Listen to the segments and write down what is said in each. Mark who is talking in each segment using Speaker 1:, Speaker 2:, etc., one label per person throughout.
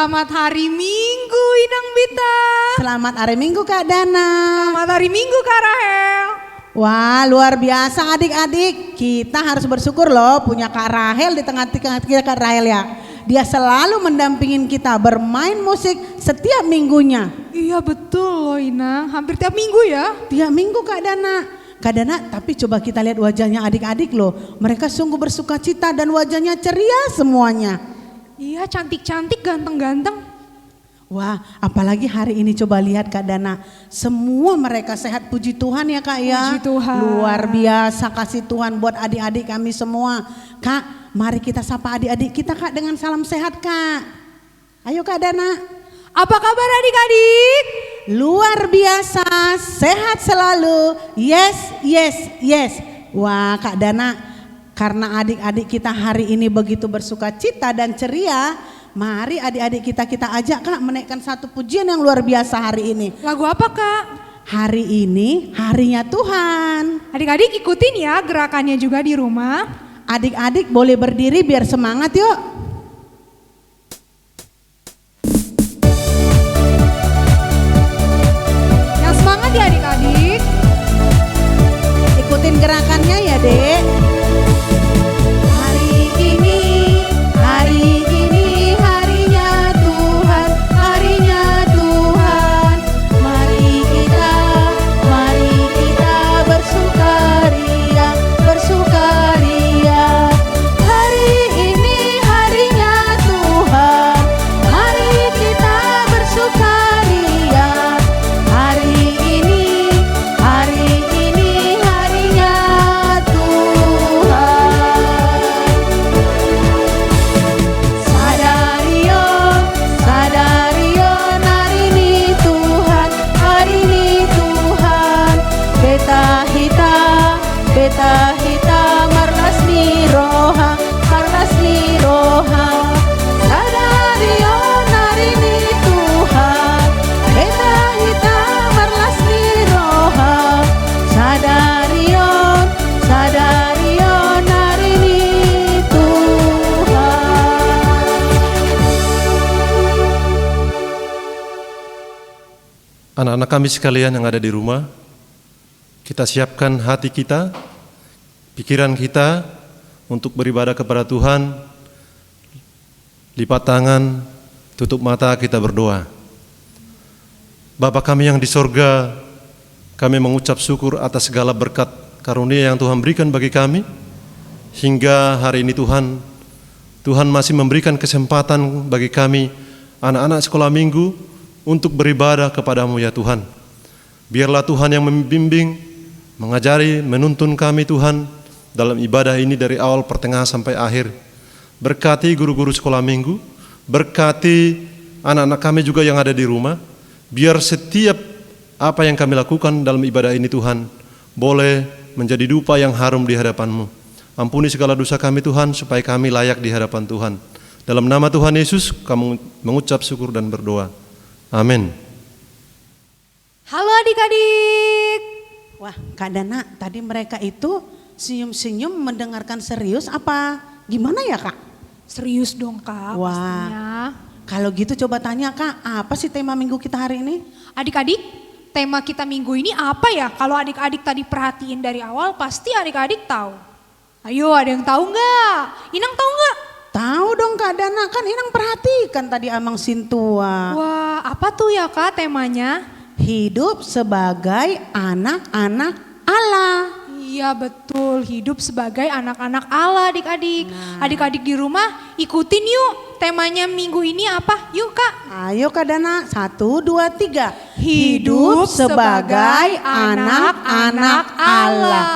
Speaker 1: Selamat hari Minggu Inang Bita.
Speaker 2: Selamat hari Minggu Kak Dana.
Speaker 1: Selamat hari Minggu Kak Rahel.
Speaker 2: Wah, luar biasa adik-adik. Kita harus bersyukur loh punya Kak Rahel di tengah-tengah kita, Kak Rahel ya. Dia selalu mendampingin kita bermain musik setiap minggunya.
Speaker 1: Iya betul loh Inang, hampir tiap minggu ya.
Speaker 2: Tiap minggu Kak Dana. Kak Dana, tapi coba kita lihat wajahnya adik-adik loh. Mereka sungguh bersuka cita dan wajahnya ceria semuanya.
Speaker 1: Iya, cantik-cantik, ganteng-ganteng.
Speaker 2: Wah, apalagi hari ini coba lihat Kak Dana. Semua mereka sehat, puji Tuhan ya Kak ya.
Speaker 1: Puji Tuhan.
Speaker 2: Luar biasa kasih Tuhan buat adik-adik kami semua. Kak, mari kita sapa adik-adik kita Kak dengan salam sehat Kak. Ayo Kak Dana.
Speaker 1: Apa kabar adik-adik?
Speaker 2: Luar biasa, sehat selalu. Yes, yes, yes. Wah Kak Dana, karena adik-adik kita hari ini begitu bersuka cita dan ceria, mari adik-adik kita ajak Kak menaikkan satu pujian yang luar biasa hari ini.
Speaker 1: Lagu apa Kak?
Speaker 2: Hari ini harinya Tuhan.
Speaker 1: Adik-adik ikutin ya gerakannya juga di rumah.
Speaker 2: Adik-adik boleh berdiri biar semangat yuk.
Speaker 1: Yang semangat ya adik-adik.
Speaker 2: Ikutin gerakannya ya Dek. Hari ini harinya Tuhan, harinya Tuhan. Mari kita bersukaria, bersukaria. Hari ini harinya Tuhan, mari kita bersukaria. Hari ini harinya Tuhan. Sadarion, hari ini Tuhan. Beta hita, marlas ni roha. Sadarion, hari ini Tuhan. Beta hita, marlas ni roha. Sadarion, hari ini Tuhan.
Speaker 3: Anak-anak kami sekalian yang ada di rumah, kita siapkan hati kita, pikiran kita untuk beribadah kepada Tuhan. Lipat tangan, tutup mata, kita berdoa. Bapa kami yang di sorga, kami mengucap syukur atas segala berkat karunia yang Tuhan berikan bagi kami. Hingga hari ini Tuhan masih memberikan kesempatan bagi kami, anak-anak sekolah minggu, untuk beribadah kepadamu ya Tuhan. Biarlah Tuhan yang membimbing, mengajari, menuntun kami Tuhan dalam ibadah ini dari awal pertengahan sampai akhir. Berkati guru-guru sekolah minggu, berkati anak-anak kami juga yang ada di rumah. Biar setiap apa yang kami lakukan dalam ibadah ini Tuhan boleh menjadi dupa yang harum di hadapan-Mu. Ampuni segala dosa kami Tuhan supaya kami layak di hadapan Tuhan. Dalam nama Tuhan Yesus kami mengucap syukur dan berdoa. Amin.
Speaker 1: Halo adik-adik.
Speaker 2: Wah Kak Dana, tadi mereka itu senyum-senyum mendengarkan serius apa gimana ya Kak?
Speaker 1: Serius dong Kak
Speaker 2: Wah.
Speaker 1: pastinya.
Speaker 2: Kalau gitu coba tanya Kak, apa sih tema minggu kita hari ini?
Speaker 1: Adik-adik, tema kita minggu ini apa ya? Kalau adik-adik tadi perhatiin dari awal, pasti adik-adik tahu. Ayo, ada yang tahu nggak? Inang tahu nggak?
Speaker 2: Tahu dong Kak Dana, kan Inang perhatikan tadi Amang Sintua.
Speaker 1: Wah, apa tuh ya Kak temanya?
Speaker 2: Hidup sebagai anak-anak Allah.
Speaker 1: Iya betul, hidup sebagai anak-anak Allah adik-adik. Adik-adik di rumah ikutin yuk temanya minggu ini apa? Yuk Kak.
Speaker 2: Ayo Kak Dana, 1, 2, 3.
Speaker 1: Hidup sebagai anak-anak Allah.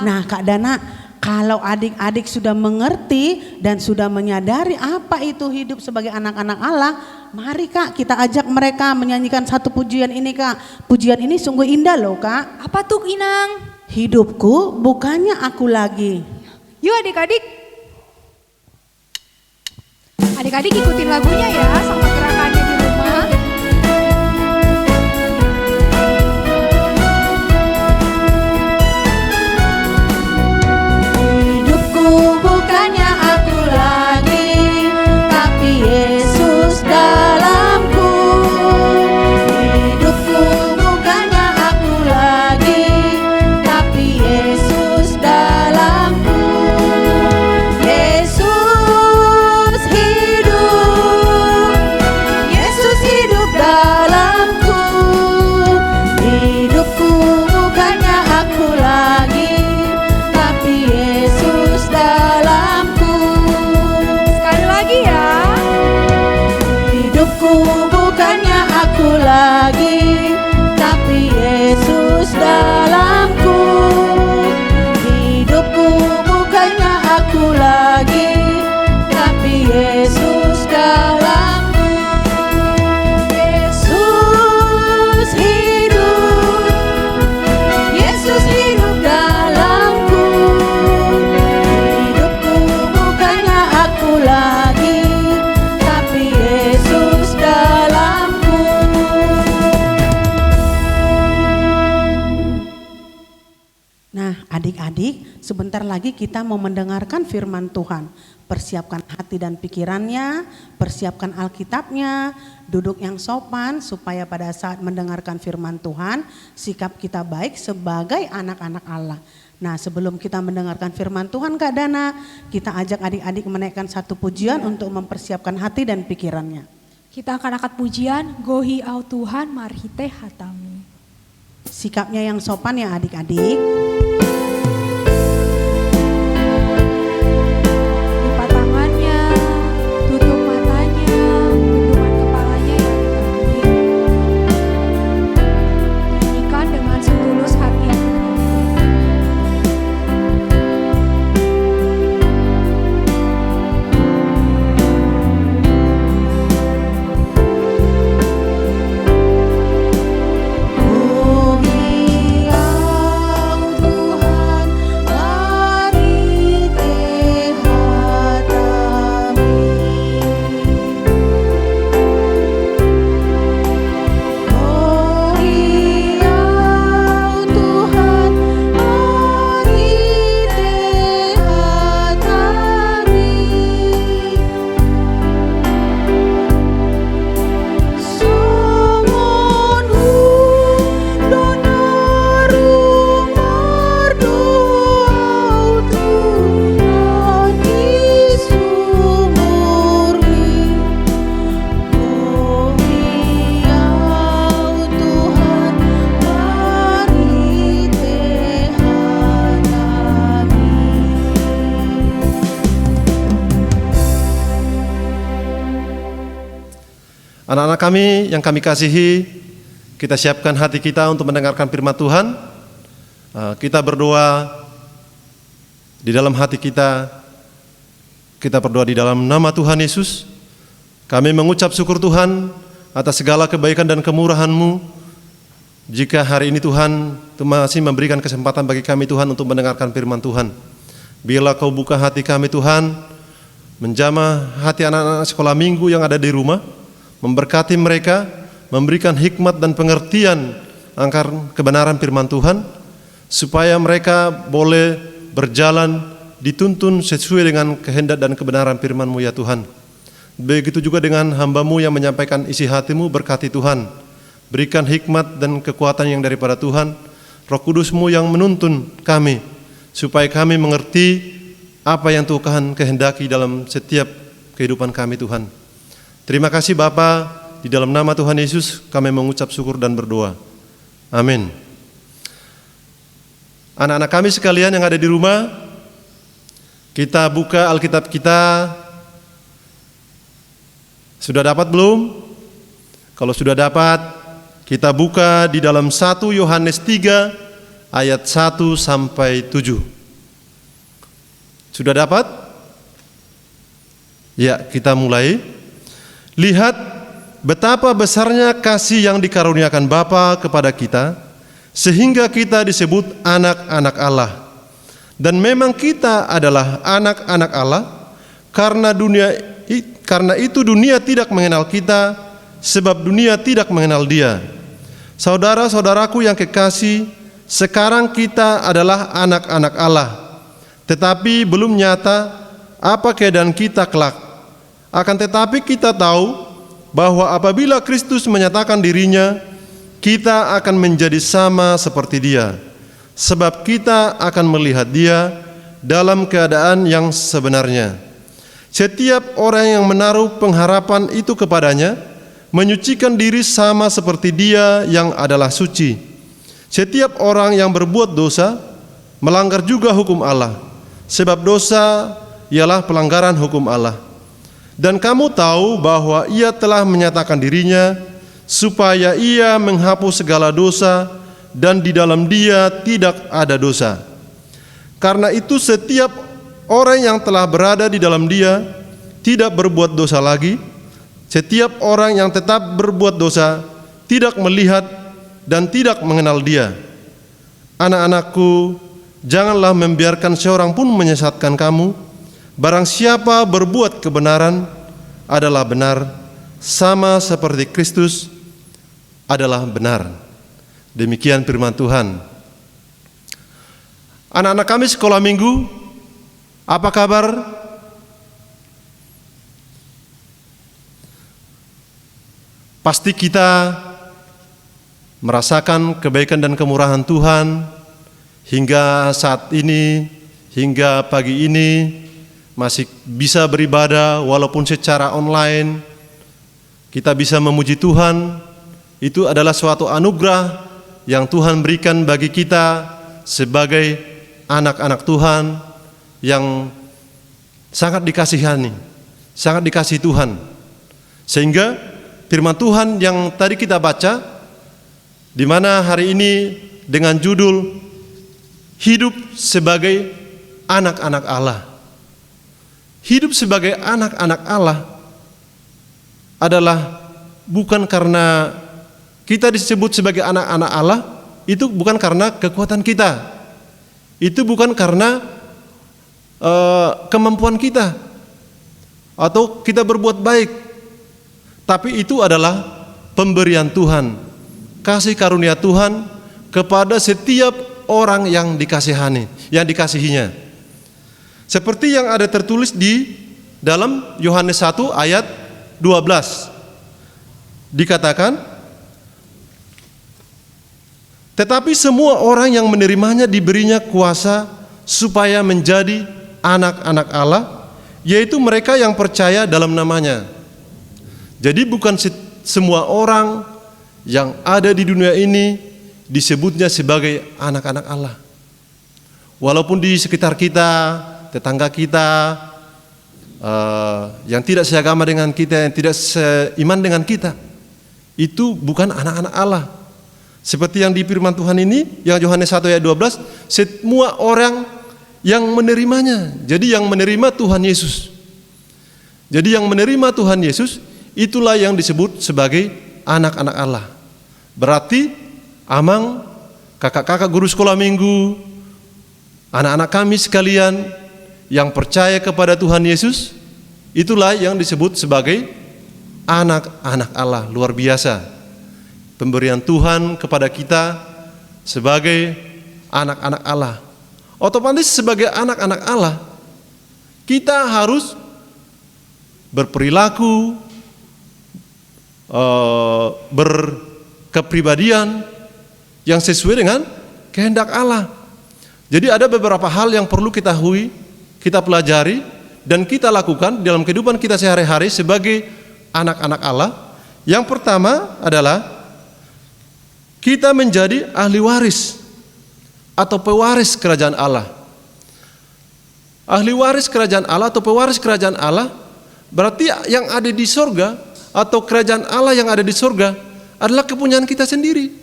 Speaker 2: Nah Kak Dana, kalau adik-adik sudah mengerti dan sudah menyadari apa itu hidup sebagai anak-anak Allah, mari Kak kita ajak mereka menyanyikan satu pujian ini Kak. Pujian ini sungguh indah loh Kak.
Speaker 1: Apa tuh Inang?
Speaker 2: Hidupku bukannya aku lagi.
Speaker 1: Yuk adik-adik. Adik-adik ikutin lagunya ya sama gerakannya di rumah.
Speaker 2: Hidupku bukannya aku lagi, tapi Yesus dalam adik-adik, sebentar lagi kita mau mendengarkan firman Tuhan. Persiapkan hati dan pikirannya, persiapkan Alkitabnya, duduk yang sopan supaya pada saat mendengarkan firman Tuhan, sikap kita baik sebagai anak-anak Allah. Nah, sebelum kita mendengarkan firman Tuhan Kak Dana, kita ajak adik-adik menaikkan satu pujian untuk mempersiapkan hati dan pikirannya.
Speaker 1: Kita akan angkat pujian, Gohi au Tuhan marhite hatamu.
Speaker 2: Sikapnya yang sopan ya adik-adik.
Speaker 1: Lipat tangannya, tutup matanya, tundukkan kepalanya ya adik-adik. Nyanyikan dengan setulus hati yang
Speaker 3: Anak-anak kami yang kami kasihi, kita siapkan hati kita untuk mendengarkan firman Tuhan. Kita berdoa di dalam hati kita berdoa di dalam nama Tuhan Yesus. Kami mengucap syukur Tuhan atas segala kebaikan dan kemurahan-Mu. Jika hari ini Tuhan masih memberikan kesempatan bagi kami Tuhan untuk mendengarkan firman Tuhan. Bila Kau buka hati kami Tuhan, menjamah hati anak-anak sekolah minggu yang ada di rumah, memberkati mereka, memberikan hikmat dan pengertian akan kebenaran firman Tuhan, supaya mereka boleh berjalan dituntun sesuai dengan kehendak dan kebenaran firman-Mu ya Tuhan. Begitu juga dengan hamba-Mu yang menyampaikan isi hati-Mu, berkati Tuhan. Berikan hikmat dan kekuatan yang daripada Tuhan, Roh Kudus-Mu yang menuntun kami, supaya kami mengerti apa yang Tuhan kehendaki dalam setiap kehidupan kami Tuhan. Terima kasih Bapa, di dalam nama Tuhan Yesus kami mengucap syukur dan berdoa. Amin. Anak-anak kami sekalian yang ada di rumah, kita buka Alkitab kita. Sudah dapat belum? Kalau sudah dapat, kita buka di dalam 1 Yohanes 3 ayat 1 sampai 7. Sudah dapat? Ya, kita mulai. Lihat betapa besarnya kasih yang dikaruniakan Bapa kepada kita, sehingga kita disebut anak-anak Allah. Dan memang kita adalah anak-anak Allah, karena itu dunia tidak mengenal kita, sebab dunia tidak mengenal Dia. Saudara-saudaraku yang kekasih, sekarang kita adalah anak-anak Allah, tetapi belum nyata apa keadaan kita kelak. Akan tetapi kita tahu bahwa apabila Kristus menyatakan dirinya, kita akan menjadi sama seperti Dia, sebab kita akan melihat Dia dalam keadaan yang sebenarnya. Setiap orang yang menaruh pengharapan itu kepadanya, menyucikan diri sama seperti Dia yang adalah suci. Setiap orang yang berbuat dosa, melanggar juga hukum Allah, sebab dosa ialah pelanggaran hukum Allah. Dan kamu tahu bahwa Ia telah menyatakan dirinya supaya Ia menghapus segala dosa, dan di dalam Dia tidak ada dosa. Karena itu setiap orang yang telah berada di dalam Dia tidak berbuat dosa lagi. Setiap orang yang tetap berbuat dosa tidak melihat dan tidak mengenal Dia. Anak-anakku, janganlah membiarkan seorang pun menyesatkan kamu. Barang siapa berbuat kebenaran adalah benar, sama seperti Kristus adalah benar. Demikian firman Tuhan. Anak-anak kami sekolah minggu, apa kabar? Pasti kita merasakan kebaikan dan kemurahan Tuhan hingga saat ini, hingga pagi ini masih bisa beribadah walaupun secara online. Kita bisa memuji Tuhan. Itu adalah suatu anugerah yang Tuhan berikan bagi kita sebagai anak-anak Tuhan yang sangat dikasihani, sangat dikasihi Tuhan. Sehingga firman Tuhan yang tadi kita baca, di mana hari ini dengan judul hidup sebagai anak-anak Allah. Hidup sebagai anak-anak Allah adalah bukan karena kita disebut sebagai anak-anak Allah, itu bukan karena kekuatan kita. Itu bukan karena kemampuan kita atau kita berbuat baik. Tapi itu adalah pemberian Tuhan, kasih karunia Tuhan kepada setiap orang yang dikasihani, yang dikasihinya. Seperti yang ada tertulis di dalam Yohanes 1 ayat 12. Dikatakan, tetapi semua orang yang menerimanya diberinya kuasa supaya menjadi anak-anak Allah, yaitu mereka yang percaya dalam namanya. Jadi bukan semua orang yang ada di dunia ini disebutnya sebagai anak-anak Allah. Walaupun di sekitar kita, tetangga kita, yang tidak seagama dengan kita, yang tidak seiman dengan kita, itu bukan anak-anak Allah. Seperti yang di firman Tuhan ini, yang Yohanes 1 ayat 12, semua orang yang menerimanya. Jadi yang menerima Tuhan Yesus. Jadi yang menerima Tuhan Yesus, itulah yang disebut sebagai anak-anak Allah. Berarti Amang, kakak-kakak guru sekolah minggu, anak-anak kami sekalian yang percaya kepada Tuhan Yesus, itulah yang disebut sebagai anak-anak Allah. Luar biasa pemberian Tuhan kepada kita sebagai anak-anak Allah. Otomatis sebagai anak-anak Allah, kita harus berperilaku, berkepribadian yang sesuai dengan kehendak Allah. Jadi ada beberapa hal yang perlu kita ketahui, kita pelajari, dan kita lakukan dalam kehidupan kita sehari-hari sebagai anak-anak Allah. Yang pertama adalah kita menjadi ahli waris atau pewaris kerajaan Allah. Ahli waris kerajaan Allah atau pewaris kerajaan Allah berarti yang ada di sorga atau kerajaan Allah yang ada di sorga adalah kepunyaan kita sendiri.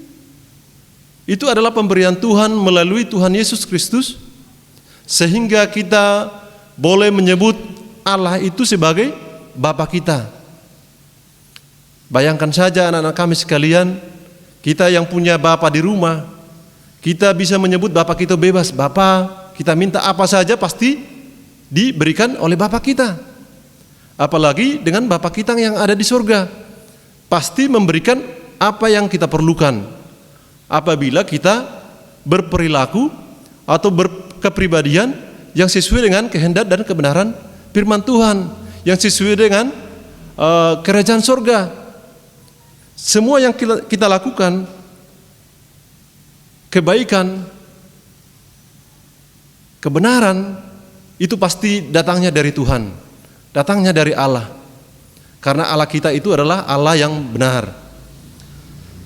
Speaker 3: Itu adalah pemberian Tuhan melalui Tuhan Yesus Kristus, sehingga kita boleh menyebut Allah itu sebagai Bapa kita. Bayangkan saja anak-anak kami sekalian, kita yang punya Bapa di rumah, kita bisa menyebut Bapa kita bebas. Bapa, kita minta apa saja pasti diberikan oleh Bapa kita. Apalagi dengan Bapa kita yang ada di surga, pasti memberikan apa yang kita perlukan. Apabila kita berperilaku atau berkepribadian yang sesuai dengan kehendak dan kebenaran firman Tuhan, yang sesuai dengan kerajaan surga. Semua yang kita lakukan, kebaikan, kebenaran, itu pasti datangnya dari Tuhan, datangnya dari Allah. Karena Allah kita itu adalah Allah yang benar.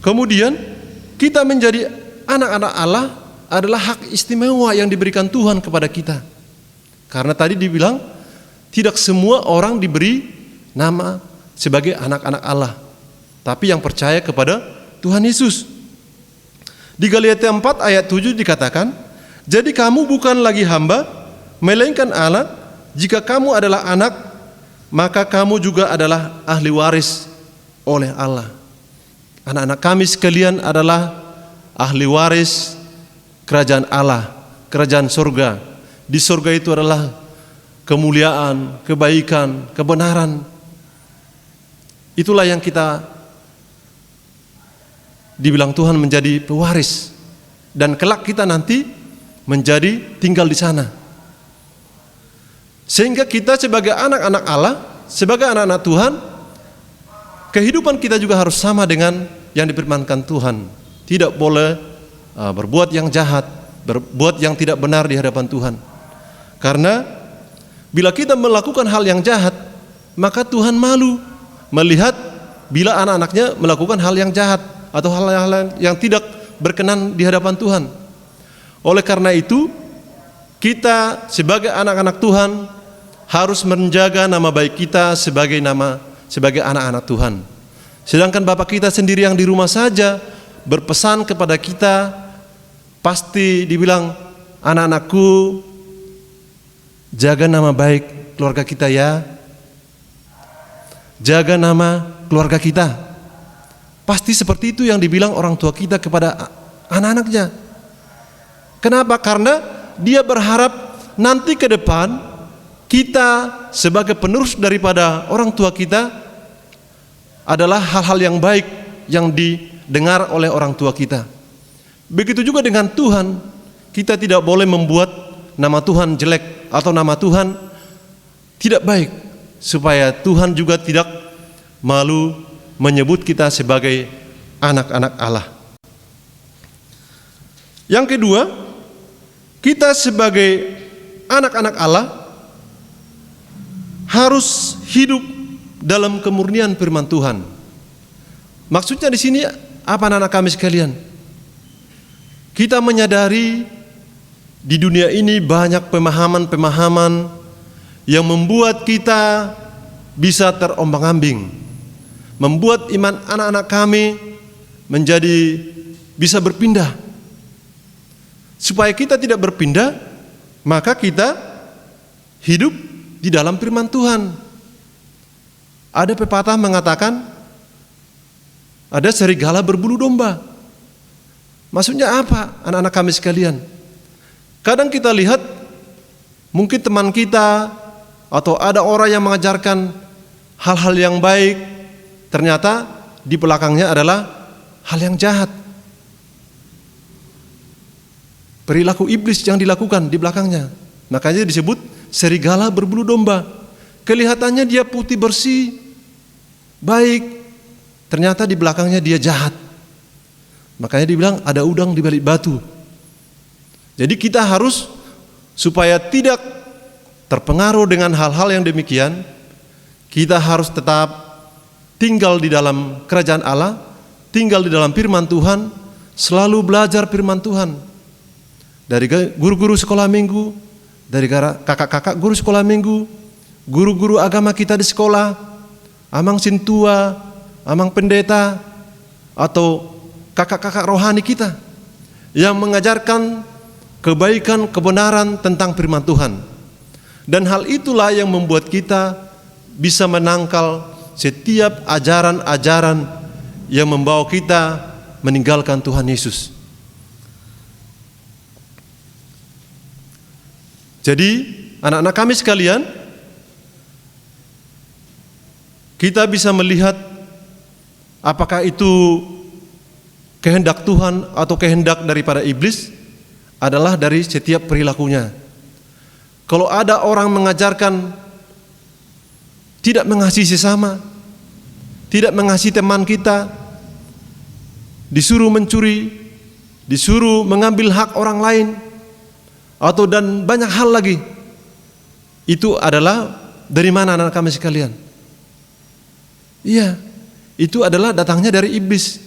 Speaker 3: Kemudian kita menjadi anak-anak Allah adalah hak istimewa yang diberikan Tuhan kepada kita. Karena tadi dibilang tidak semua orang diberi nama sebagai anak-anak Allah, tapi yang percaya kepada Tuhan Yesus. Di Galatia 4 ayat 7 dikatakan, jadi kamu bukan lagi hamba, melainkan anak. Jika kamu adalah anak, maka kamu juga adalah ahli waris oleh Allah. Anak-anak kami sekalian adalah ahli waris kerajaan Allah, kerajaan surga. Di surga itu adalah kemuliaan, kebaikan, kebenaran. Itulah yang kita dibilang Tuhan menjadi pewaris. Dan kelak kita nanti menjadi tinggal di sana. Sehingga kita sebagai anak-anak Allah, sebagai anak-anak Tuhan, kehidupan kita juga harus sama dengan yang difirmankan Tuhan. Tidak boleh berbuat yang jahat, berbuat yang tidak benar di hadapan Tuhan. Karena bila kita melakukan hal yang jahat, maka Tuhan malu melihat bila anak-anaknya melakukan hal yang jahat atau hal-hal yang tidak berkenan di hadapan Tuhan. Oleh karena itu, kita sebagai anak-anak Tuhan harus menjaga nama baik kita sebagai anak-anak Tuhan. Sedangkan Bapak kita sendiri yang di rumah saja berpesan kepada kita, pasti dibilang, anak-anakku, jaga nama baik keluarga kita ya. Jaga nama keluarga kita. Pasti seperti itu yang dibilang orang tua kita kepada anak-anaknya. Kenapa? Karena dia berharap nanti ke depan kita sebagai penerus daripada orang tua kita adalah hal-hal yang baik yang didengar oleh orang tua kita. Begitu juga dengan Tuhan, kita tidak boleh membuat nama Tuhan jelek atau nama Tuhan tidak baik, supaya Tuhan juga tidak malu menyebut kita sebagai anak-anak Allah. Yang kedua, kita sebagai anak-anak Allah harus hidup dalam kemurnian firman Tuhan. Maksudnya di sini apa, anak-anak kami sekalian? Kita menyadari di dunia ini banyak pemahaman-pemahaman yang membuat kita bisa terombang-ambing, membuat iman anak-anak kami menjadi bisa berpindah. Supaya kita tidak berpindah, maka kita hidup di dalam firman Tuhan. Ada pepatah mengatakan, ada serigala berbulu domba. Maksudnya apa, anak-anak kami sekalian? Kadang kita lihat, mungkin teman kita atau ada orang yang mengajarkan hal-hal yang baik, ternyata di belakangnya adalah hal yang jahat. Perilaku iblis yang dilakukan di belakangnya. Makanya disebut serigala berbulu domba. Kelihatannya dia putih bersih, baik, ternyata di belakangnya dia jahat. Makanya dibilang ada udang di balik batu. Jadi kita harus, supaya tidak terpengaruh dengan hal-hal yang demikian, kita harus tetap tinggal di dalam kerajaan Allah, tinggal di dalam firman Tuhan, selalu belajar firman Tuhan. Dari guru-guru sekolah minggu, dari kakak-kakak guru sekolah minggu, guru-guru agama kita di sekolah, amang sintua, amang pendeta, atau kakak-kakak rohani kita yang mengajarkan kebaikan, kebenaran tentang firman Tuhan. Dan hal itulah yang membuat kita bisa menangkal setiap ajaran-ajaran yang membawa kita meninggalkan Tuhan Yesus. Jadi anak-anak kami sekalian, kita bisa melihat apakah itu kehendak Tuhan atau kehendak daripada iblis adalah dari setiap perilakunya. Kalau ada orang mengajarkan tidak mengasihi sesama, tidak mengasihi teman kita, disuruh mencuri, disuruh mengambil hak orang lain, atau dan banyak hal lagi, itu adalah dari mana, anak kami sekalian? Iya, itu adalah datangnya dari iblis.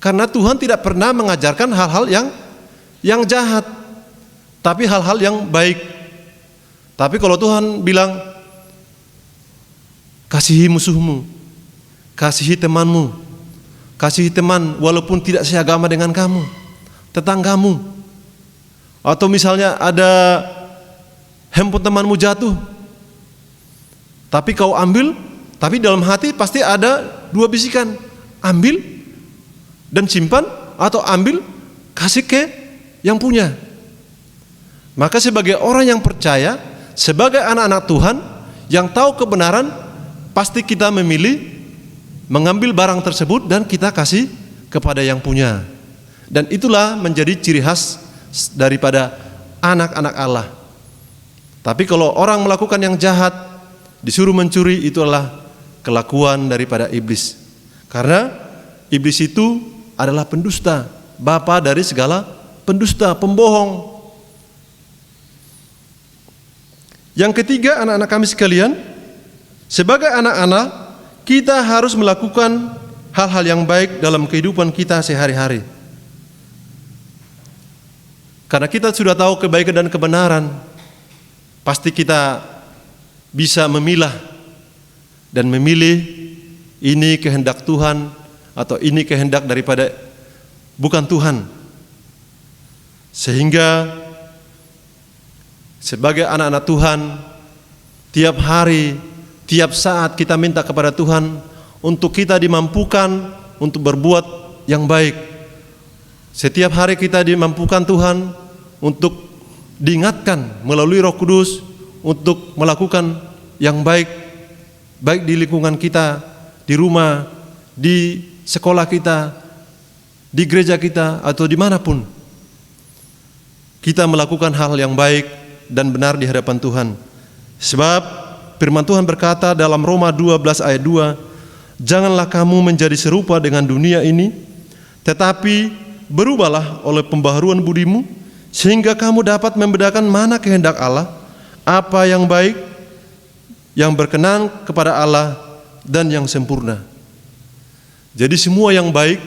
Speaker 3: Karena Tuhan tidak pernah mengajarkan hal-hal yang jahat, tapi hal-hal yang baik. Tapi kalau Tuhan bilang, kasihi musuhmu, kasihi temanmu, kasihi teman walaupun tidak seagama dengan kamu, tetanggamu. Atau misalnya ada handphone temanmu jatuh, tapi kau ambil, tapi dalam hati pasti ada dua bisikan, ambil dan simpan, atau ambil kasih ke yang punya. Maka sebagai orang yang percaya, sebagai anak-anak Tuhan yang tahu kebenaran, pasti kita memilih mengambil barang tersebut dan kita kasih kepada yang punya. Dan itulah menjadi ciri khas daripada anak-anak Allah. Tapi kalau orang melakukan yang jahat, disuruh mencuri, itu adalah kelakuan daripada iblis. Karena iblis itu adalah pendusta, bapa dari segala pendusta, pembohong. Yang ketiga, anak-anak kami sekalian, sebagai anak-anak, kita harus melakukan hal-hal yang baik dalam kehidupan kita sehari-hari. Karena kita sudah tahu kebaikan dan kebenaran, pasti kita bisa memilah dan memilih ini kehendak Tuhan atau ini kehendak daripada bukan Tuhan. Sehingga sebagai anak-anak Tuhan, tiap hari, tiap saat kita minta kepada Tuhan untuk kita dimampukan untuk berbuat yang baik. Setiap hari kita dimampukan Tuhan untuk diingatkan melalui Roh Kudus untuk melakukan yang baik, baik di lingkungan kita, di rumah, di sekolah kita, di gereja kita, atau dimanapun. Kita melakukan hal yang baik dan benar di hadapan Tuhan. Sebab firman Tuhan berkata dalam Roma 12 ayat 2, janganlah kamu menjadi serupa dengan dunia ini, tetapi berubahlah oleh pembaharuan budimu, sehingga kamu dapat membedakan mana kehendak Allah, apa yang baik, yang berkenan kepada Allah, dan yang sempurna. Jadi semua yang baik,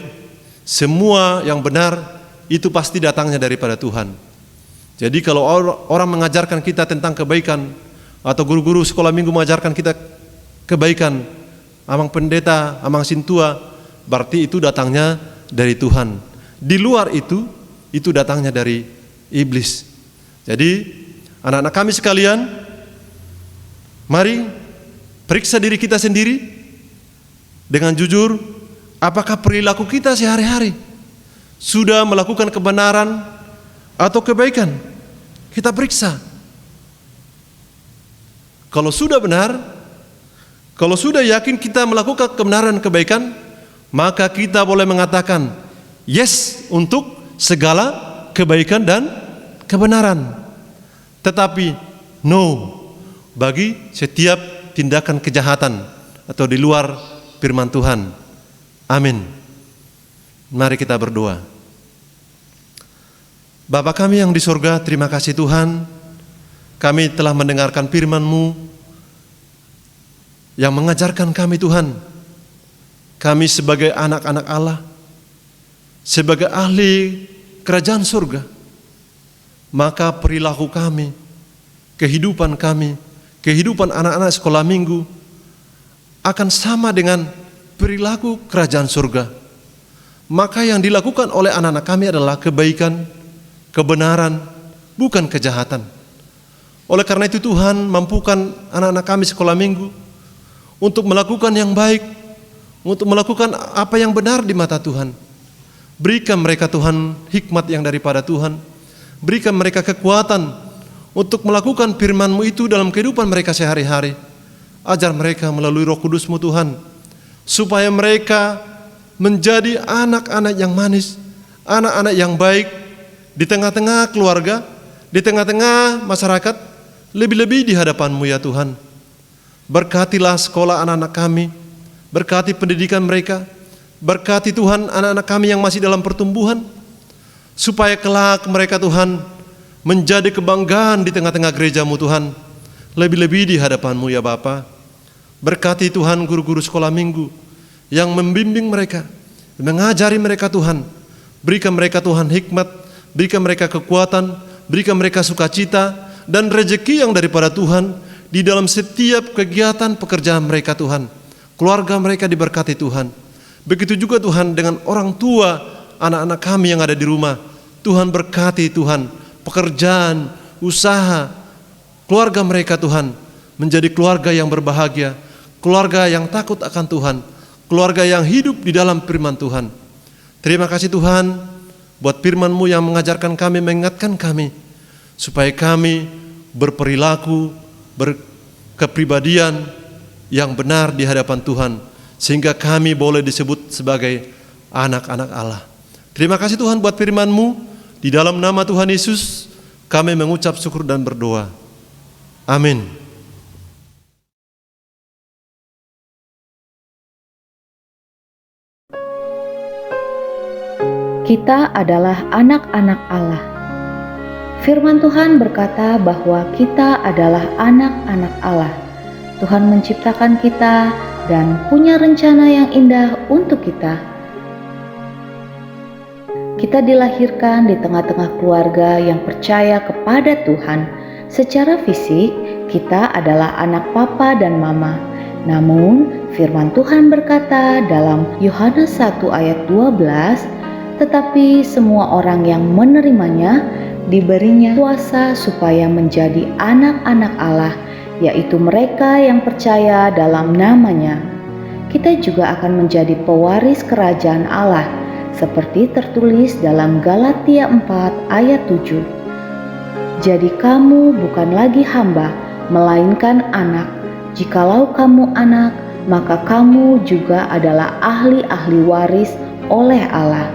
Speaker 3: semua yang benar, itu pasti datangnya daripada Tuhan. Jadi kalau orang mengajarkan kita tentang kebaikan, atau guru-guru sekolah minggu mengajarkan kita kebaikan, amang pendeta, amang sintua, berarti itu datangnya dari Tuhan. Di luar itu datangnya dari iblis. Jadi anak-anak kami sekalian, mari periksa diri kita sendiri dengan jujur, apakah perilaku kita sehari-hari sudah melakukan kebenaran atau kebaikan? Kita periksa. Kalau sudah benar, kalau sudah yakin kita melakukan kebenaran kebaikan, maka kita boleh mengatakan yes untuk segala kebaikan dan kebenaran. Tetapi no bagi setiap tindakan kejahatan atau di luar firman Tuhan. Amin. Mari kita berdoa. Bapa kami yang di surga, terima kasih Tuhan, kami telah mendengarkan firman-Mu yang mengajarkan kami Tuhan, kami sebagai anak-anak Allah, sebagai ahli kerajaan surga, maka perilaku kami, kehidupan kami, kehidupan anak-anak sekolah minggu akan sama dengan perilaku kerajaan surga. Maka yang dilakukan oleh anak-anak kami adalah kebaikan, kebenaran, bukan kejahatan. Oleh karena itu Tuhan mampukan anak-anak kami sekolah minggu untuk melakukan yang baik, untuk melakukan apa yang benar di mata Tuhan. Berikan mereka Tuhan hikmat yang daripada Tuhan. Berikan mereka kekuatan untuk melakukan firman-Mu itu dalam kehidupan mereka sehari-hari. Ajar mereka melalui Roh Kudus-Mu Tuhan, supaya mereka menjadi anak-anak yang manis, anak-anak yang baik, di tengah-tengah keluarga, di tengah-tengah masyarakat, lebih-lebih di hadapan-Mu ya Tuhan. Berkatilah sekolah anak-anak kami, berkati pendidikan mereka, berkati Tuhan anak-anak kami yang masih dalam pertumbuhan, supaya kelak mereka Tuhan menjadi kebanggaan di tengah-tengah gereja-Mu Tuhan, lebih-lebih di hadapan-Mu ya Bapa. Berkati Tuhan guru-guru sekolah minggu yang membimbing mereka, mengajari mereka Tuhan. Berikan mereka Tuhan hikmat, berikan mereka kekuatan, berikan mereka sukacita dan rezeki yang daripada Tuhan di dalam setiap kegiatan pekerjaan mereka Tuhan. Keluarga mereka diberkati Tuhan. Begitu juga Tuhan dengan orang tua anak-anak kami yang ada di rumah. Tuhan berkati Tuhan, pekerjaan, usaha, keluarga mereka Tuhan menjadi keluarga yang berbahagia, keluarga yang takut akan Tuhan, keluarga yang hidup di dalam firman Tuhan. Terima kasih Tuhan buat firman-Mu yang mengajarkan kami, mengingatkan kami, supaya kami berperilaku, berkepribadian yang benar di hadapan Tuhan, sehingga kami boleh disebut sebagai anak-anak Allah. Terima kasih Tuhan buat firman-Mu, Di dalam nama Tuhan Yesus, kami mengucap syukur dan berdoa. Amin.
Speaker 4: Kita adalah anak-anak Allah. Firman Tuhan berkata bahwa kita adalah anak-anak Allah. Tuhan menciptakan kita dan punya rencana yang indah untuk kita. Kita dilahirkan di tengah-tengah keluarga yang percaya kepada Tuhan. Secara fisik, kita adalah anak papa dan mama. Namun, firman Tuhan berkata dalam Yohanes 1 ayat 12, tetapi semua orang yang menerimanya diberinya kuasa supaya menjadi anak-anak Allah, yaitu mereka yang percaya dalam namanya. Kita juga akan menjadi pewaris kerajaan Allah, seperti tertulis dalam Galatia 4 ayat 7. Jadi kamu bukan lagi hamba, melainkan anak. Jikalau kamu anak, maka kamu juga adalah ahli-ahli waris oleh Allah.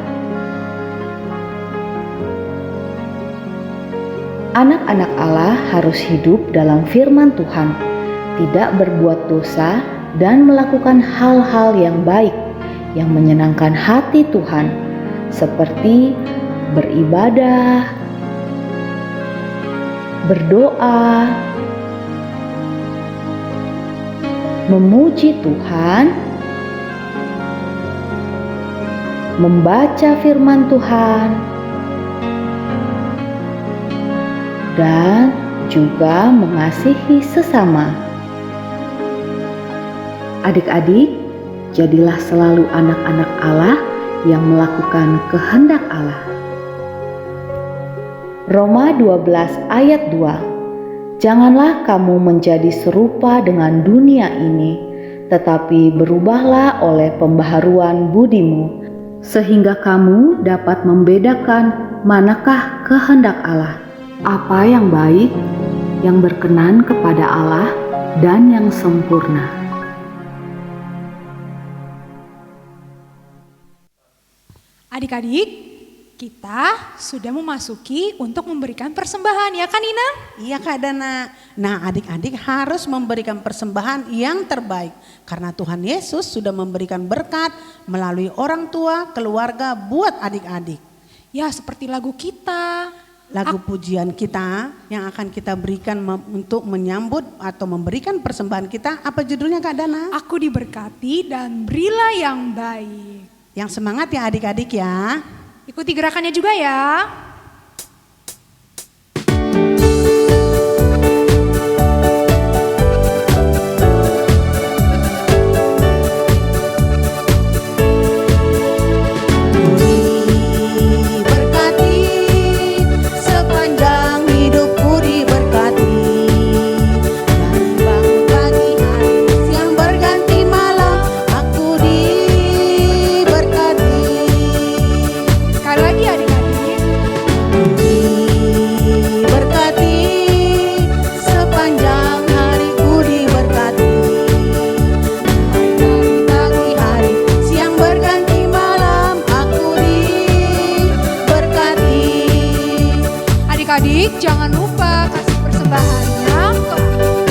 Speaker 4: Anak-anak Allah harus hidup dalam firman Tuhan, tidak berbuat dosa dan melakukan hal-hal yang baik yang menyenangkan hati Tuhan, seperti beribadah, berdoa, memuji Tuhan, membaca firman Tuhan, dan juga mengasihi sesama. Adik-adik, jadilah selalu anak-anak Allah yang melakukan kehendak Allah. Roma 12 ayat 2. Janganlah kamu menjadi serupa dengan dunia ini, tetapi berubahlah oleh pembaharuan budimu, sehingga kamu dapat membedakan manakah kehendak Allah, apa yang baik, yang berkenan kepada Allah, dan yang sempurna.
Speaker 1: Adik-adik, kita sudah memasuki untuk memberikan persembahan, ya kan Ina?
Speaker 2: Iya Kak Dana. Nah adik-adik harus memberikan persembahan yang terbaik. Karena Tuhan Yesus sudah memberikan berkat melalui orang tua, keluarga buat adik-adik.
Speaker 1: Ya seperti lagu kita.
Speaker 2: Lagu pujian kita yang akan kita berikan untuk menyambut atau memberikan persembahan kita. Apa judulnya Kak Dana?
Speaker 1: Aku diberkati dan berilah yang baik.
Speaker 2: Yang semangat ya adik-adik ya.
Speaker 1: Ikuti gerakannya juga ya. Adik-adik jangan lupa kasih persembahannya ke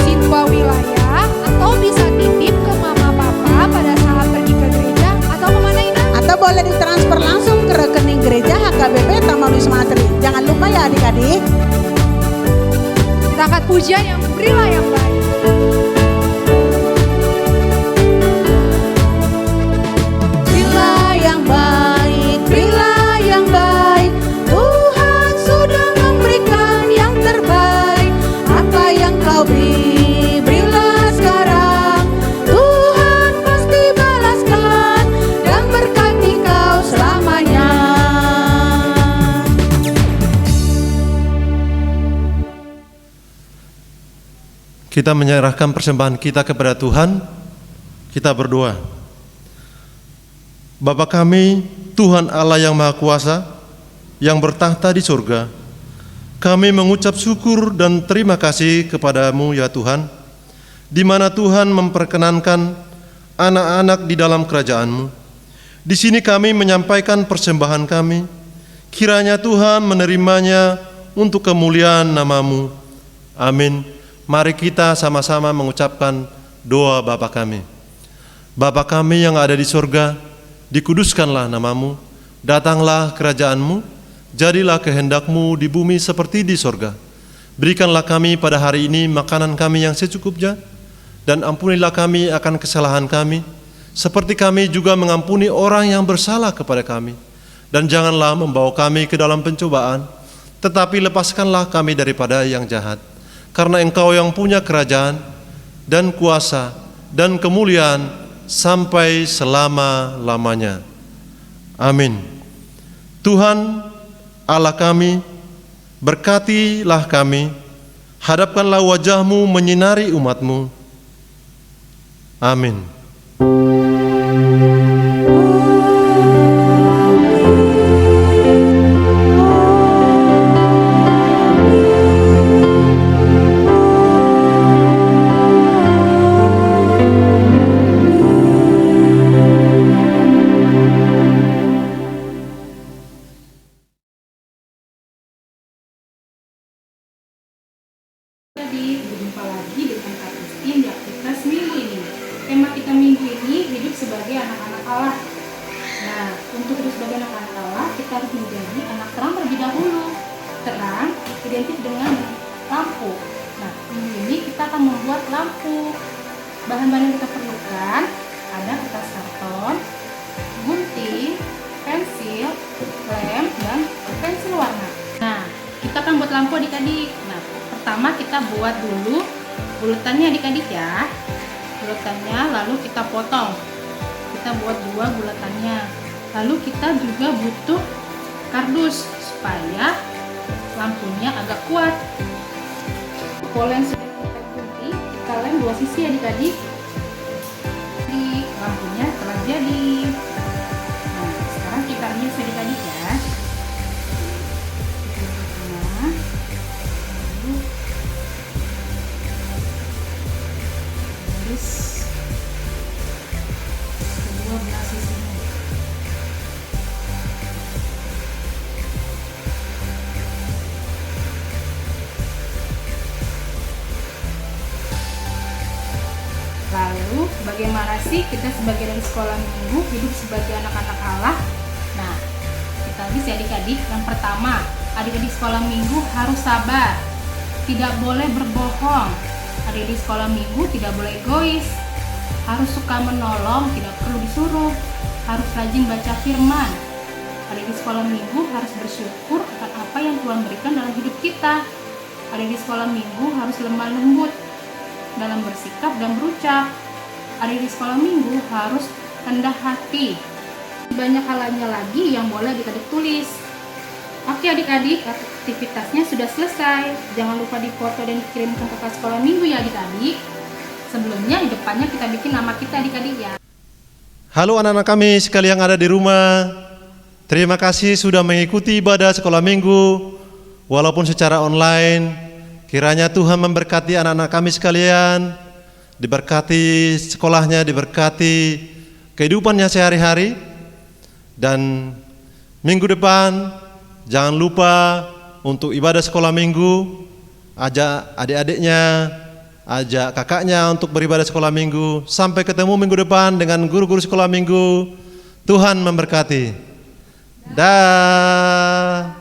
Speaker 1: Sinwa Wilayah atau bisa titip ke mama papa pada saat pergi ke gereja atau kemana Ina?
Speaker 2: Atau boleh ditransfer langsung ke rekening gereja HKBP Taman Wisma Atri. Jangan lupa ya adik-adik.
Speaker 1: Kita angkat pujian yang berilah yang baik.
Speaker 2: Berilah yang baik, berilah yang baik. Tuhan sudah memberikan yang terbaik. Apa yang kau beri, berilah sekarang. Tuhan pasti balaskan dan berkati kau selamanya.
Speaker 3: Kita menyerahkan persembahan kita kepada Tuhan. Kita berdoa. Bapa kami, Tuhan Allah yang Maha Kuasa, yang bertahta di surga, kami mengucap syukur dan terima kasih kepadamu ya Tuhan, di mana Tuhan memperkenankan anak-anak di dalam kerajaan-Mu. Di sini kami menyampaikan persembahan kami. Kiranya Tuhan menerimanya untuk kemuliaan nama-Mu. Amin. Mari kita sama-sama mengucapkan doa Bapa kami. Bapa kami yang ada di surga, dikuduskanlah nama-Mu, datanglah kerajaan-Mu, jadilah kehendak-Mu di bumi seperti di surga. Berikanlah kami pada hari ini makanan kami yang secukupnya, dan ampunilah kami akan kesalahan kami, seperti kami juga mengampuni orang yang bersalah kepada kami. Dan janganlah membawa kami ke dalam pencobaan, tetapi lepaskanlah kami daripada yang jahat. Karena Engkau yang punya kerajaan, dan kuasa, dan kemuliaan, sampai selama-lamanya. Amin. Tuhan Allah kami, berkatilah kami, hadapkanlah wajah-Mu menyinari umat-Mu. Amin.
Speaker 1: Tadi berjumpa lagi dengan Kak Christine di aktivitas minggu ini. Tema kita minggu ini hidup sebagai anak-anak Allah. Nah, untuk hidup sebagai anak-anak Allah, kita harus menjadi anak terang terlebih dahulu. Terang identik dengan lampu. Nah, minggu ini kita akan membuat lampu. Bahan-bahan yang kita perlukan ada kertas karton, gunting, pensil, lem, dan pensil warna. Nah, kita akan buat lampu adik-adik. Nah, pertama kita buat dulu bulatannya adik-adik ya. Bulatannya lalu kita potong. Kita buat 2 bulatannya. Lalu kita juga butuh kardus supaya lampunya agak kuat. Polen sudah kita gunting, kita lem 2 sisi adik-adik. Jadi lampunya telah jadi. Nah, sekarang kita hias adik-adik ya. Kedua belah sisinya. Lalu bagaimana sih kita sebagai dari sekolah minggu hidup sebagai anak-anak Allah? Nah, kita lihat ya adik-adik. Yang pertama, adik-adik sekolah minggu harus sabar, tidak boleh berbohong. Adik-adik sekolah minggu tidak boleh egois, harus suka menolong, tidak perlu disuruh, harus rajin baca firman. Adik-adik sekolah minggu harus bersyukur akan apa yang Tuhan berikan dalam hidup kita. Adik-adik sekolah minggu harus lemah lembut dalam bersikap dan berucap. Adik-adik sekolah minggu harus rendah hati. Banyak hal lainnya lagi yang boleh adik-adik tulis. Oke adik-adik, aktivitasnya sudah selesai. Jangan lupa difoto dan dikirimkan ke kelas sekolah minggu ya adik-adik. Sebelumnya di depannya kita bikin nama kita adik-adik ya.
Speaker 3: Halo anak-anak kami sekalian yang ada di rumah. Terima kasih sudah mengikuti ibadah sekolah minggu walaupun secara online. Kiranya Tuhan memberkati anak-anak kami sekalian, diberkati sekolahnya, diberkati kehidupannya sehari-hari. Dan minggu depan jangan lupa untuk ibadah sekolah minggu, ajak adik-adiknya, ajak kakaknya untuk beribadah sekolah minggu. Sampai ketemu minggu depan dengan guru-guru sekolah minggu. Tuhan memberkati. Dah.